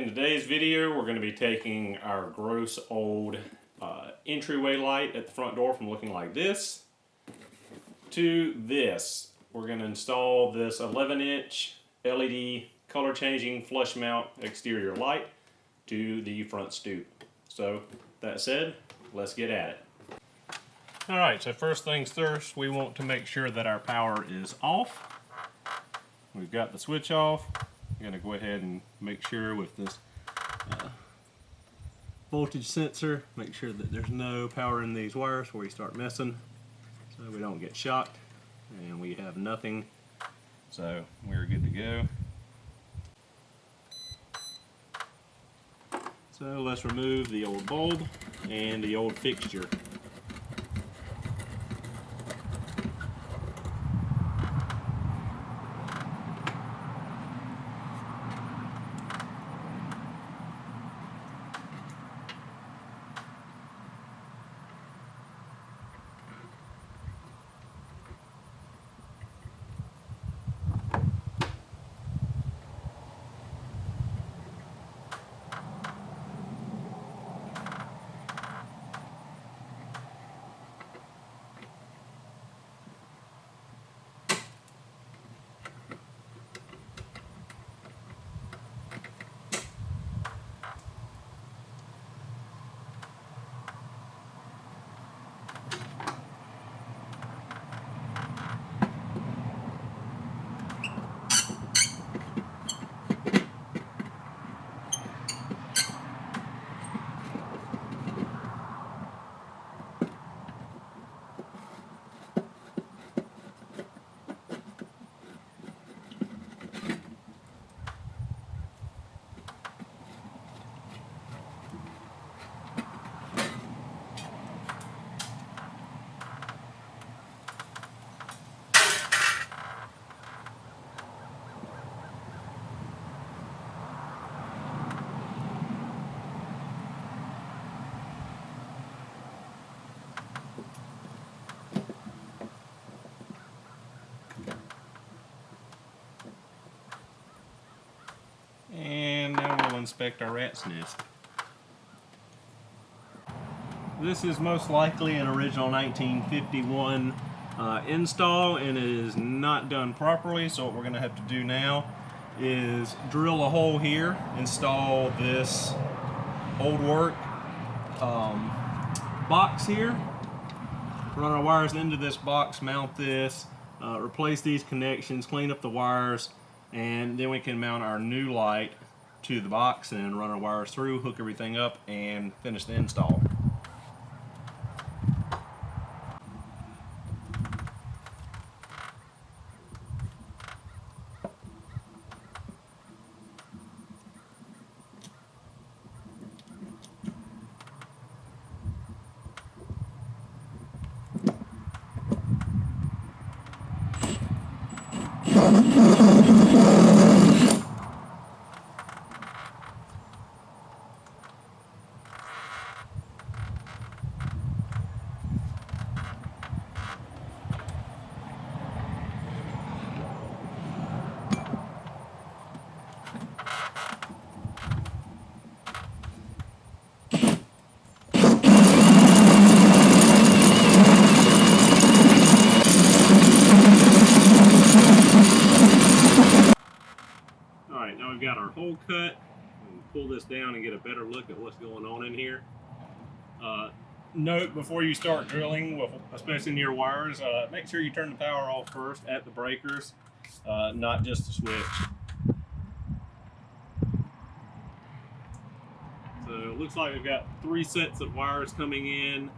In today's video, we're going to be taking our gross old entryway light at the front door from looking like this to this. We're going to install this 11-inch LED color changing flush mount exterior light to the front stoop. So that said, let's get at it. Alright, so first things first, we want to make sure that our power is off. We've got the switch off. I'm going to go ahead and make sure with this voltage sensor, make sure that there's no power in these wires before we start messing, so we don't get shocked. And we have nothing, so we're good to go. So let's remove the old bulb and the old fixture. And now we'll inspect our rat's nest. This is most likely an original 1951 install, and it is not done properly, so what we're going to have to do now is drill a hole here, install this old work box here, run our wires into this box, mount this, replace these connections, clean up the wires, and then we can mount our new light to the box and run our wires through, hook everything up, and finish the install. Alright, now we've got our hole cut. We'll pull this down and get a better look at what's going on in here. Note before you start drilling, especially near wires, make sure you turn the power off first at the breakers, not just the switch. So it looks like we've got 3 sets of wires coming in,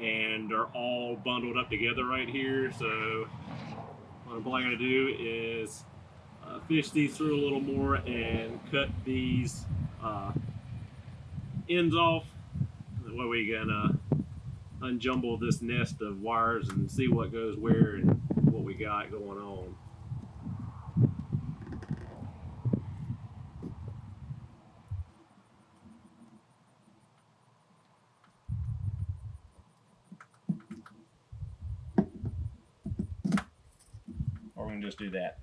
and they're all bundled up together right here. So what I'm probably going to do is fish these through a little more and cut these ends off. That way we can unjumble this nest of wires and see what goes where and what we got going on. Or we can just do that.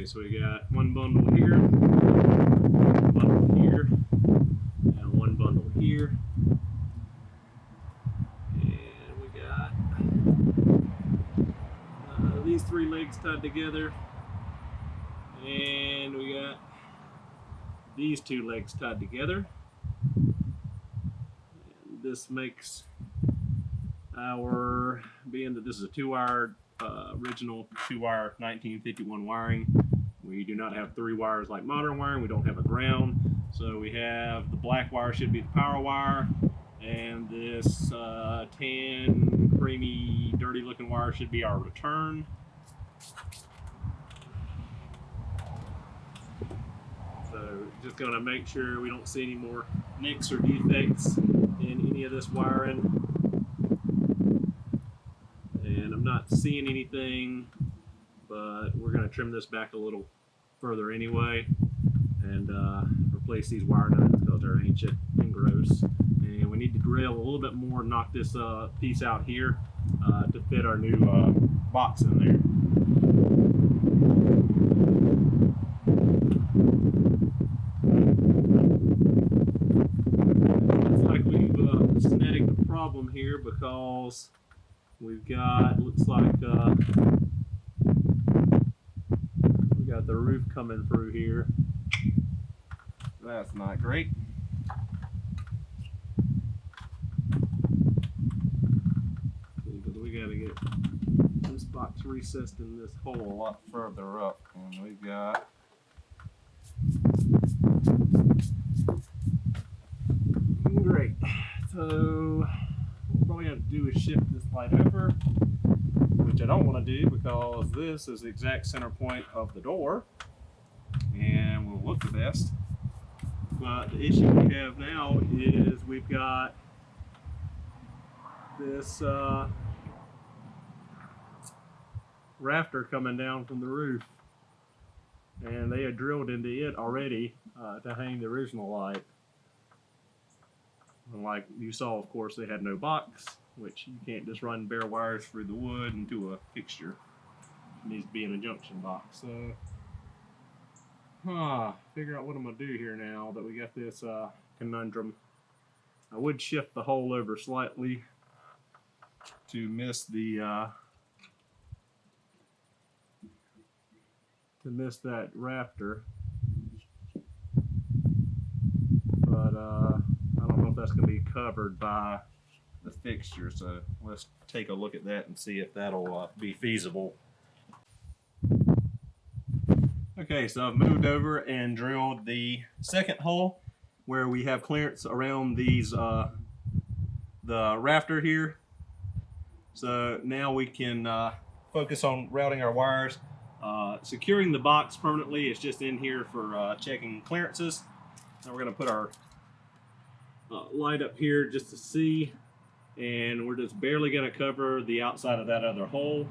Okay, so we got one bundle here, one bundle here, and one bundle here. And we got these 3 legs tied together. And we got these 2 legs tied together. And this makes our, being that this is a 2-wire, original 2-wire 1951 wiring, we do not have 3 wires like modern wiring. We don't have a ground. So we have the black wire should be the power wire, and this tan, creamy, dirty looking wire should be our return. So just gonna make sure we don't see any more nicks or defects in any of this wiring. And I'm not seeing anything, but we're gonna trim this back a little further anyway and replace these wire nuts because they're ancient and gross. And we need to drill a little bit more, knock this piece out here to fit our new box in there. Looks like we've snagged the problem here because we've got, looks like we got the roof coming through here. That's not great. Because we got to get this box recessed in this hole a lot further up. And we've got great. So what we're probably going to do is shift this light over, which I don't want to do because this is the exact center point of the door and will look the best. But the issue we have now is we've got this rafter coming down from the roof, and they had drilled into it already to hang the original light. And like you saw, of course, they had no box, which you can't just run bare wires through the wood into a fixture. It needs to be in a junction box. So figure out what I'm gonna do here now that we got this conundrum. I would shift the hole over slightly to miss the that rafter, but I don't know if that's gonna be covered by the fixture. So let's take a look at that and see if that'll be feasible. Okay, so I've moved over and drilled the second hole where we have clearance around these the rafter here. So now we can focus on routing our wires. Securing the box permanently is just in here for checking clearances. Now we're going to put our light up here just to see, and we're just barely going to cover the outside of that other hole.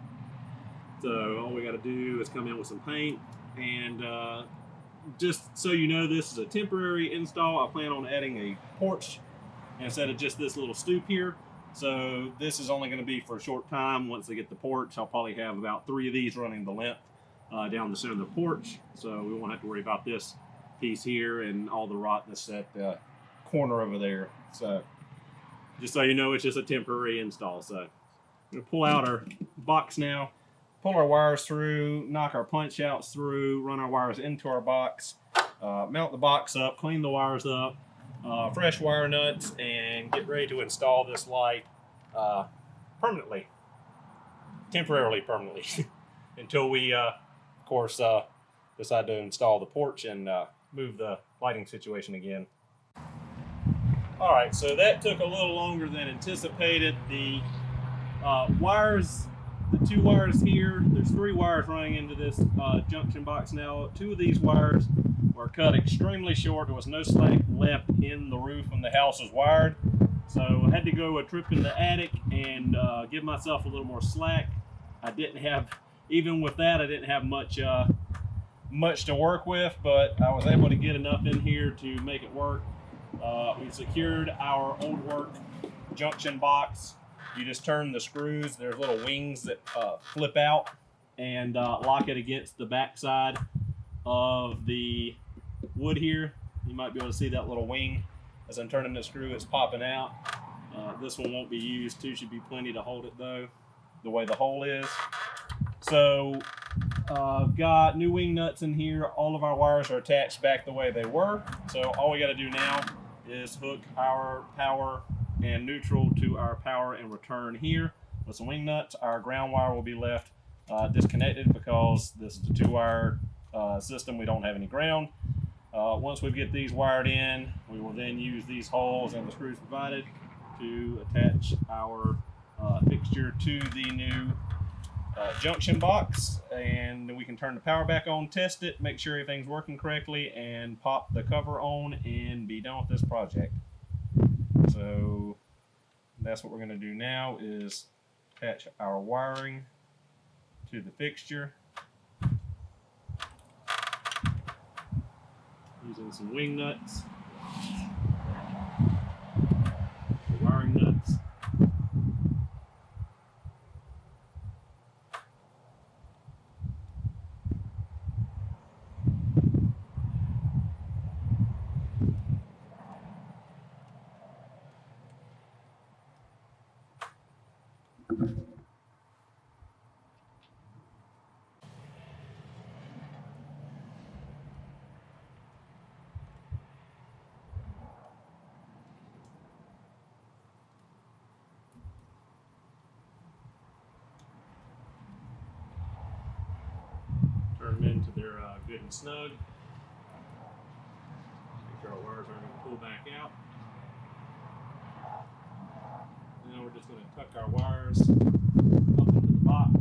So all we got to do is come in with some paint. And just so you know, this is a temporary install. I plan on adding a porch instead of just this little stoop here. So this is only going to be for a short time. Once they get the porch, I'll probably have about 3 of these running the length down the center of the porch. So we won't have to worry about this piece here and all the rot that's at the corner over there. So just so you know, it's just a temporary install. So I'm going to pull out our box now. Pull our wires through, knock our punch outs through, run our wires into our box, mount the box up, clean the wires up, fresh wire nuts, and get ready to install this light permanently, temporarily permanently, until we, of course, decide to install the porch and move the lighting situation again. All right, so that took a little longer than anticipated. The wires, the 2 wires here, there's 3 wires running into this junction box now. 2 of these wires were cut extremely short. There was no slack left in the roof when the house was wired. So I had to go a trip in the attic and give myself a little more slack. I didn't have, even with that, I didn't have much to work with, but I was able to get enough in here to make it work. We secured our old work junction box. You just turn the screws. There's little wings that flip out and lock it against the back side of the wood here. You might be able to see that little wing as I'm turning the screw, it's popping out. This one won't be used. Two should be plenty to hold it though, the way the hole is. So I've got new wing nuts in here. All of our wires are attached back the way they were. So all we got to do now is hook our power and neutral to our power and return here with some wing nuts. Our ground wire will be left disconnected because this is a 2-wire system. We don't have any ground. Once we get these wired in, we will then use these holes and the screws provided to attach our fixture to the new junction box, and then we can turn the power back on, test it, make sure everything's working correctly, and pop the cover on and be done with this project. So that's what we're going to do now, is attach our wiring to the fixture using some wing nuts, the wiring nuts. Turn them into their good and snug. Make sure our wires aren't going to pull back out. Now we're just going to tuck our wires up into the box.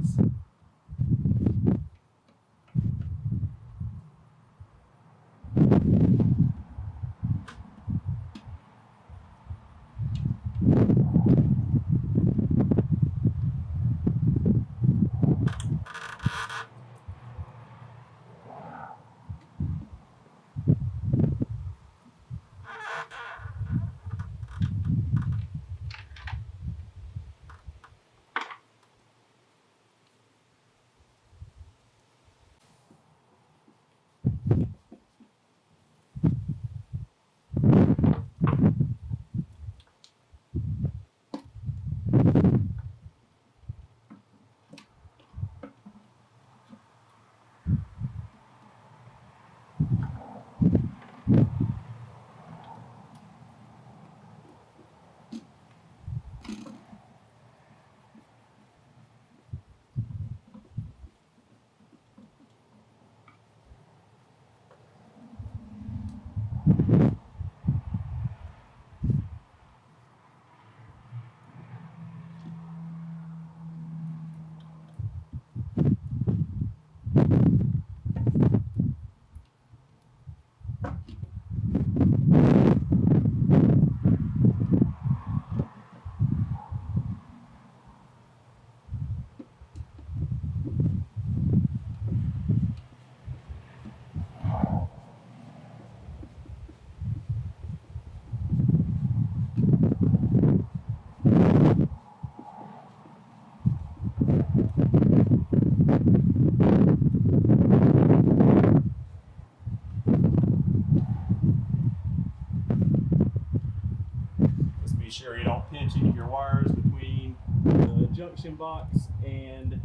Be sure you don't pinch any of your wires between the junction box and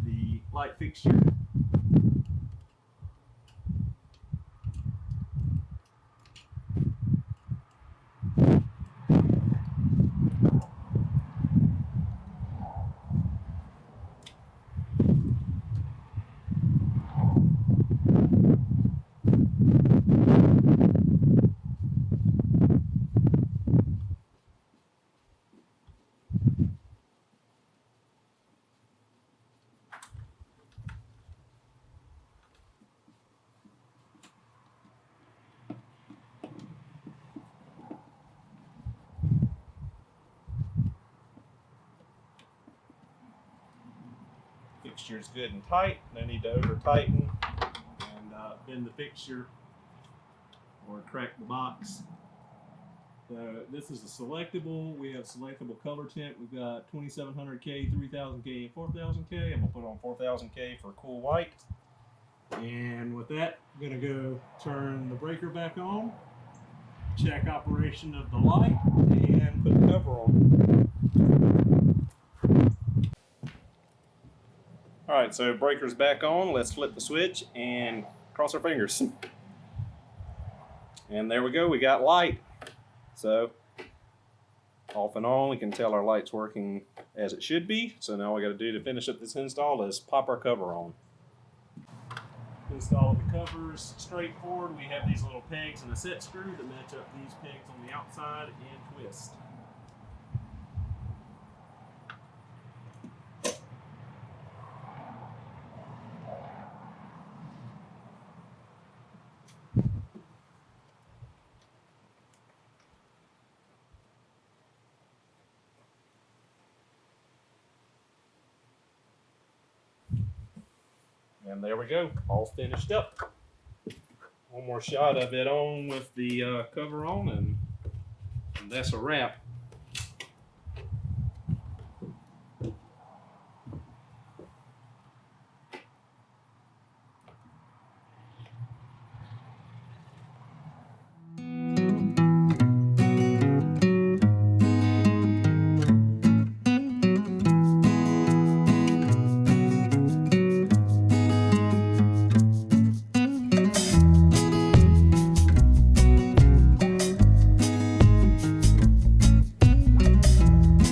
the light fixture. Fixture is good and tight. No need to over tighten and bend the fixture or crack the box. So this is a selectable. We have selectable color tint. We've got 2700K, 3000K, and 4000K. I'm gonna put on 4000K for cool white. And with that, I'm gonna go turn the breaker back on, check operation of the light, and put the cover on. All right, so breaker's back on. Let's flip the switch and cross our fingers. And there we go, we got light. So off and on, we can tell our light's working as it should be. So now all we got to do to finish up this install is pop our cover on. Install the covers straightforward. We have these little pegs and a set screw that match up these pegs on the outside and twist. And there we go, all finished up. One more shot of it on with the cover on, and that's a wrap.